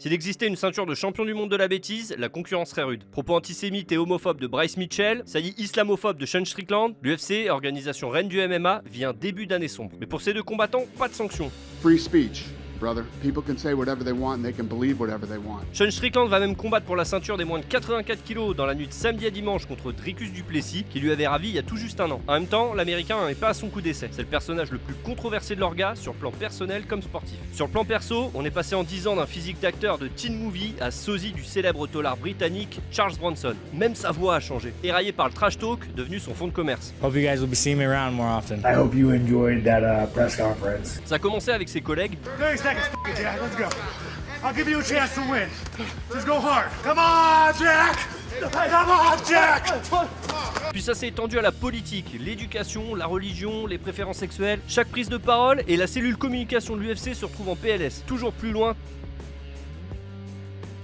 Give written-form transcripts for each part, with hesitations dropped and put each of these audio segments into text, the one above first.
S'il existait une ceinture de champion du monde de la bêtise, la concurrence serait rude. Propos antisémites et homophobes de Bryce Mitchell, saillie islamophobe de Sean Strickland, l'UFC, organisation reine du MMA, vit un début d'année sombre. Mais pour ces deux combattants, pas de sanctions. Free speech, brother. People can say whatever they want and they can believe whatever they want. Sean Strickland va même combattre pour la ceinture des moins de 84 kg dans la nuit de samedi à dimanche contre Dricus du Plessis, qui lui avait ravi il y a tout juste un an. En même temps, l'américain n'est pas à son coup d'essai. C'est le personnage le plus controversé de l'orga, sur le plan personnel comme sportif. Sur le plan perso, on est passé en 10 ans d'un physique d'acteur de teen movie à sosie du célèbre taular britannique Charles Bronson. Même sa voix a changé. Éraillé par le trash talk, devenu son fond de commerce. Hope you guys will be seeing me around more often. I hope you enjoyed that press conference. Ça a commencé avec ses collègues. 30 seconds, Jack. Let's go. I'll give you a chance to win. Just go hard. Come on, Jack! Come on, Jack! Puis ça s'est étendu à la politique, l'éducation, la religion, les préférences sexuelles. Chaque prise de parole et la cellule communication de l'UFC se retrouve en PLS. Toujours plus loin,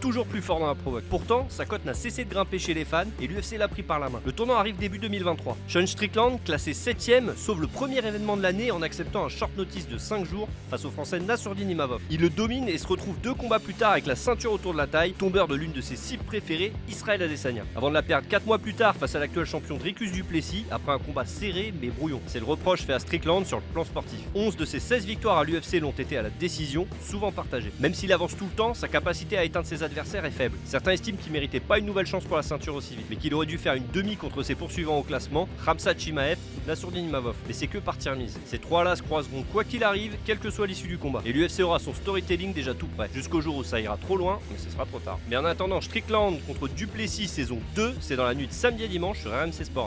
toujours plus fort dans la provoque. Pourtant, sa cote n'a cessé de grimper chez les fans et l'UFC l'a pris par la main. Le tournant arrive début 2023. Sean Strickland, classé 7ème, sauve le premier événement de l'année en acceptant un short notice de 5 jours face au français Nassourdine Imavov. Il le domine et se retrouve 2 combats plus tard avec la ceinture autour de la taille, tombeur de l'une de ses cibles préférées, Israël Adesanya. Avant de la perdre 4 mois plus tard face à l'actuel champion Dricus du Plessis, après un combat serré mais brouillon. C'est le reproche fait à Strickland sur le plan sportif. 11 de ses 16 victoires à l'UFC l'ont été à la décision, souvent partagées. Même s'il avance tout le temps, sa capacité à éteindre ses adversaires est faible. Certains estiment qu'il méritait pas une nouvelle chance pour la ceinture aussi vite, mais qu'il aurait dû faire une demi contre ses poursuivants au classement, Khamzat Chimaev, Nassourdine Imavov. Mais c'est que partie remise. Ces trois-là se croiseront quoi qu'il arrive, quelle que soit l'issue du combat. Et l'UFC aura son storytelling déjà tout prêt, jusqu'au jour où ça ira trop loin, mais ce sera trop tard. Mais en attendant, Strickland contre Duplessis saison 2, c'est dans la nuit de samedi à dimanche sur RMC Sport.